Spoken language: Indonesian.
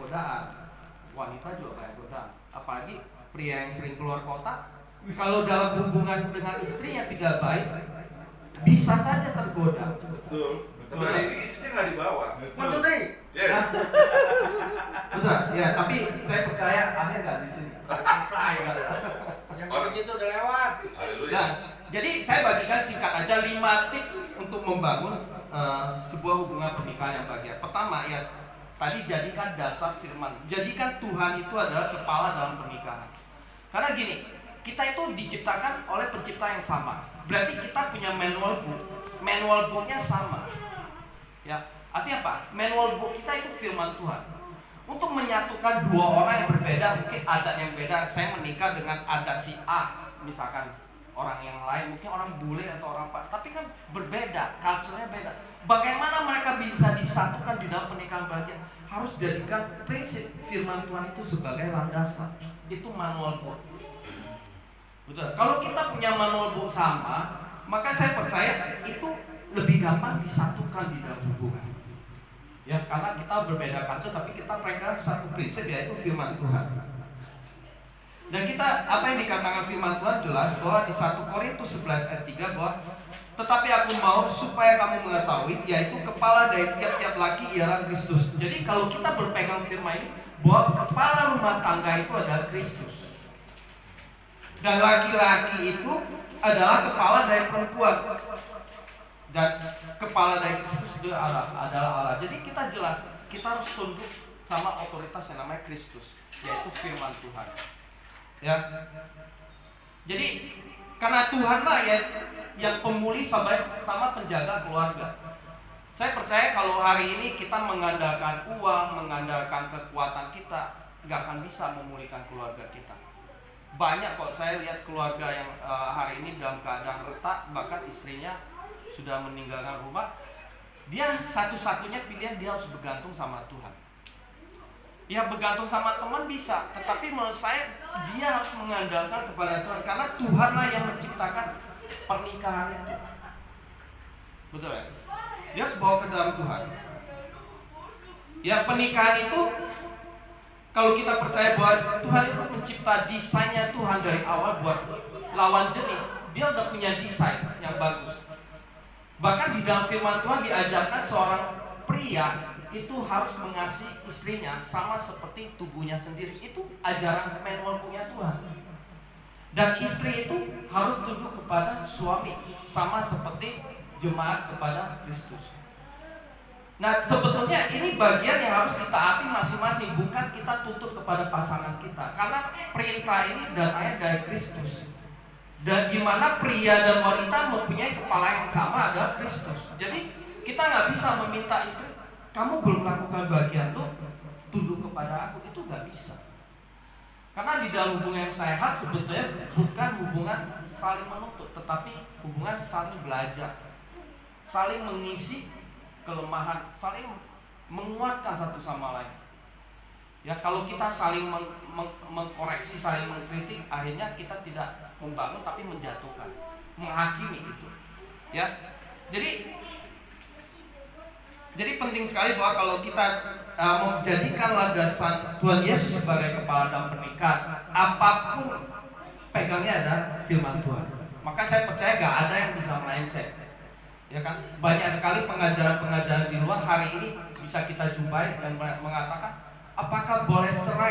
godaan. Wanita juga banyak godaan. Apalagi pria yang sering keluar kota, kalau dalam hubungan dengan istrinya tidak baik, bisa saja tergoda. Betul. Tapi hari ini istrinya nggak dibawa. Betul nih. Yes. Betul. Ya, tapi saya percaya akhir nggak di sini. Selesai kan. Yang begitu udah lewat. Haleluya. Nah, jadi saya bagikan singkat aja 5 tips untuk membangun sebuah hubungan pernikahan yang bahagia. Pertama ya, tadi jadikan dasar firman. Jadikan Tuhan itu adalah kepala dalam pernikahan. Karena gini, kita itu diciptakan oleh pencipta yang sama. Berarti kita punya manual book. Manual booknya sama. Ya, artinya apa? Manual book kita itu firman Tuhan. Untuk menyatukan dua orang yang berbeda, mungkin adat yang beda. Saya menikah dengan adat si A, misalkan orang yang lain, mungkin orang bule atau orang apa, tapi kan berbeda, culture-nya beda. Bagaimana mereka bisa disatukan di dalam pernikahan bahagia? Harus jadikan prinsip firman Tuhan itu sebagai landasan. Itu manual book. Betul. Kalau kita punya manual book sama, maka saya percaya itu lebih gampang disatukan di dalam hubungan. Ya, karena kita berbeda culture, tapi kita pegang satu prinsip, yaitu firman Tuhan. Dan kita, apa yang dikatakan firman Tuhan jelas bahwa di 1 Korintus 11 ayat 3 bahwa tetapi aku mau supaya kamu mengetahui, yaitu kepala dari tiap-tiap laki ialah Kristus. Jadi kalau kita berpegang firman ini, bahwa kepala rumah tangga itu adalah Kristus. Dan laki-laki itu adalah kepala dari perempuan. Dan kepala dari Kristus itu adalah Allah. Jadi kita jelas, kita harus tunduk sama otoritas yang namanya Kristus, yaitu firman Tuhan. Ya. Jadi karena Tuhanlah yang pemulih sama penjaga keluarga. Saya percaya kalau hari ini kita mengandalkan uang, mengandalkan kekuatan kita, nggak akan bisa memulihkan keluarga kita. Banyak kok saya lihat keluarga yang hari ini dalam keadaan retak, bahkan istrinya sudah meninggalkan rumah. Dia satu-satunya pilihan, dia harus bergantung sama Tuhan. Ya bergantung sama teman bisa, tetapi menurut saya dia harus mengandalkan kepada Tuhan, karena Tuhanlah yang menciptakan pernikahan itu. Betul ya? Dia harus bawa ke dalam Tuhan. Ya pernikahan itu, kalau kita percaya bahwa Tuhan itu mencipta desainnya Tuhan dari awal buat lawan jenis, dia udah punya desain yang bagus. Bahkan di dalam firman Tuhan diajarkan seorang pria itu harus mengasihi istrinya sama seperti tubuhnya sendiri. Itu ajaran manual punya Tuhan. Dan istri itu harus tunduk kepada suami sama seperti jemaat kepada Kristus. Nah sebetulnya ini bagian yang harus ditaati masing-masing, bukan kita tuntut kepada pasangan kita. Karena perintah ini datangnya dari Kristus. Dan dimana pria dan wanita mempunyai kepala yang sama adalah Kristus. Jadi kita nggak bisa meminta istri, kamu belum melakukan bagian lo, tunduk kepada aku. Itu nggak bisa. Karena di dalam hubungan yang sehat sebetulnya bukan hubungan saling menuntut, tetapi hubungan saling belajar, saling mengisi kelemahan, saling menguatkan satu sama lain. Ya kalau kita saling mengkoreksi, saling mengkritik, akhirnya kita tidak membangun tapi menjatuhkan, menghakimi itu. Ya. Jadi penting sekali bahwa kalau kita menjadikan landasan Tuhan Yesus sebagai kepala dalam pernikahan, apapun pegangnya ada firman Tuhan. Maka saya percaya gak ada yang bisa melenceng. Ya kan? Banyak sekali pengajaran-pengajaran di luar hari ini bisa kita jumpai dan mengatakan apakah boleh cerai